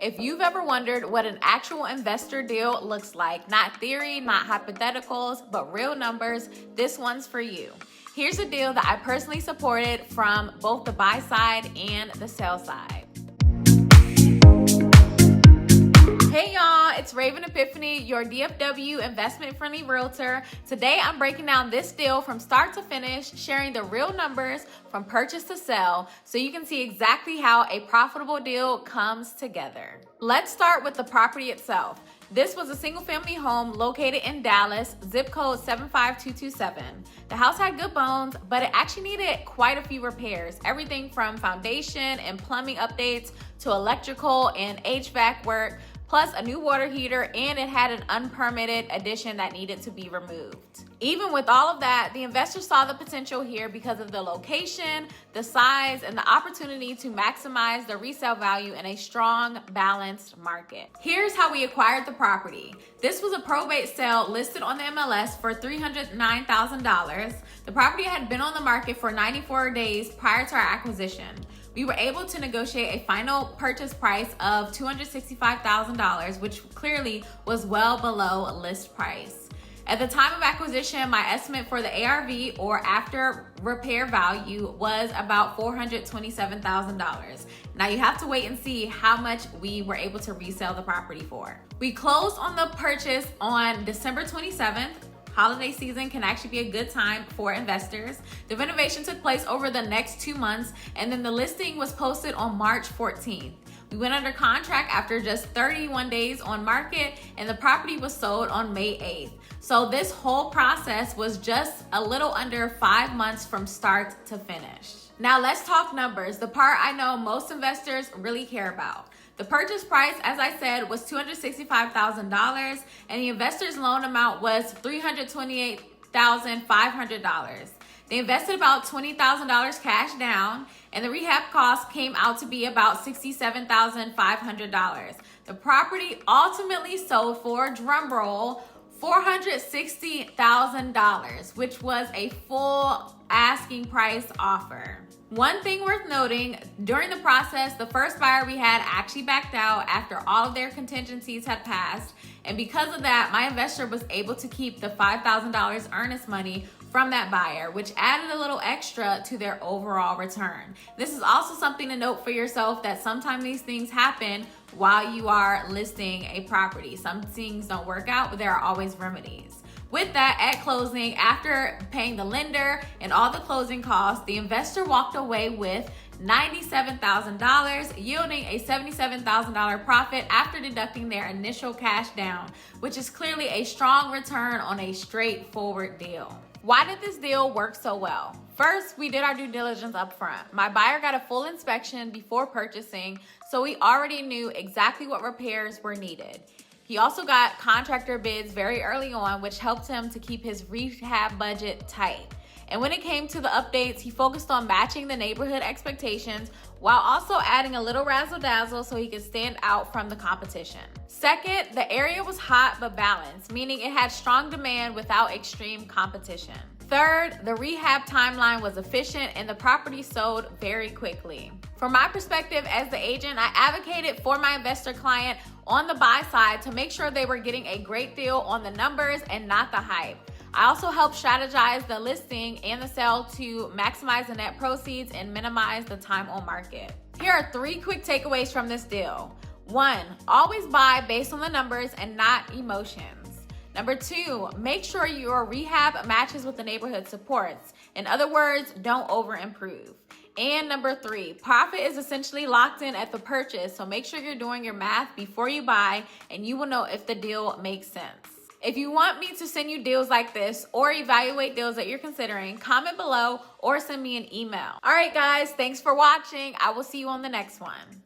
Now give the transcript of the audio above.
If you've ever wondered what an actual investor deal looks like, not theory, not hypotheticals, but real numbers, this one's for you. Here's a deal that I personally supported from both the buy side and the sell side. Hey y'all, it's Raven Epiphany, your DFW investment-friendly realtor. Today I'm breaking down this deal from start to finish, sharing the real numbers from purchase to sell so you can see exactly how a profitable deal comes together. Let's start with the property itself. This was a single-family home located in Dallas, zip code 75227. The house had good bones, but it actually needed quite a few repairs. Everything from foundation and plumbing updates to electrical and HVAC work, plus a new water heater, and it had an unpermitted addition that needed to be removed. Even with all of that, the investor saw the potential here because of the location, the size, and the opportunity to maximize the resale value in a strong, balanced market. Here's how we acquired the property. This was a probate sale listed on the MLS for $309,000. The property had been on the market for 94 days prior to our acquisition. We were able to negotiate a final purchase price of $265,000, which clearly was well below list price. At the time of acquisition, my estimate for the ARV, or after repair value, was about $427,000. Now you have to wait and see how much we were able to resell the property for. We closed on the purchase on December 27th. Holiday season can actually be a good time for investors. The renovation took place over the next 2 months, and then the listing was posted on March 14th. We went under contract after just 31 days on market, and the property was sold on May 8th. So this whole process was just a little under 5 months from start to finish. Now let's talk numbers, the part I know most investors really care about. The purchase price, as I said, was $265,000, and the investor's loan amount was $328,500. They invested about $20,000 cash down, and the rehab cost came out to be about $67,500. The property ultimately sold for, drumroll, $460,000, which was a full asking price offer. One thing worth noting, during the process, the first buyer we had actually backed out after all of their contingencies had passed. And because of that, my investor was able to keep the $5,000 earnest money from that buyer, which added a little extra to their overall return. This is also something to note for yourself, that sometimes these things happen while you are listing a property. Some things don't work out, but there are always remedies. With that, at closing, after paying the lender and all the closing costs, the investor walked away with $97,000, yielding a $77,000 profit after deducting their initial cash down, which is clearly a strong return on a straightforward deal. Why did this deal work so well? First, we did our due diligence up front. My buyer got a full inspection before purchasing, so we already knew exactly what repairs were needed. He also got contractor bids very early on, which helped him to keep his rehab budget tight. And when it came to the updates, he focused on matching the neighborhood expectations while also adding a little razzle-dazzle so he could stand out from the competition. Second, the area was hot but balanced, meaning it had strong demand without extreme competition. Third, the rehab timeline was efficient and the property sold very quickly. From my perspective as the agent, I advocated for my investor client on the buy side to make sure they were getting a great deal on the numbers and not the hype. I also helped strategize the listing and the sale to maximize the net proceeds and minimize the time on market. Here are 3 quick takeaways from this deal. 1, always buy based on the numbers and not emotions. Number 2, make sure your rehab matches with the neighborhood supports. In other words, don't over improve. And number 3, profit is essentially locked in at the purchase, so make sure you're doing your math before you buy and you will know if the deal makes sense. If you want me to send you deals like this or evaluate deals that you're considering, comment below or send me an email. All right, guys, thanks for watching. I will see you on the next one.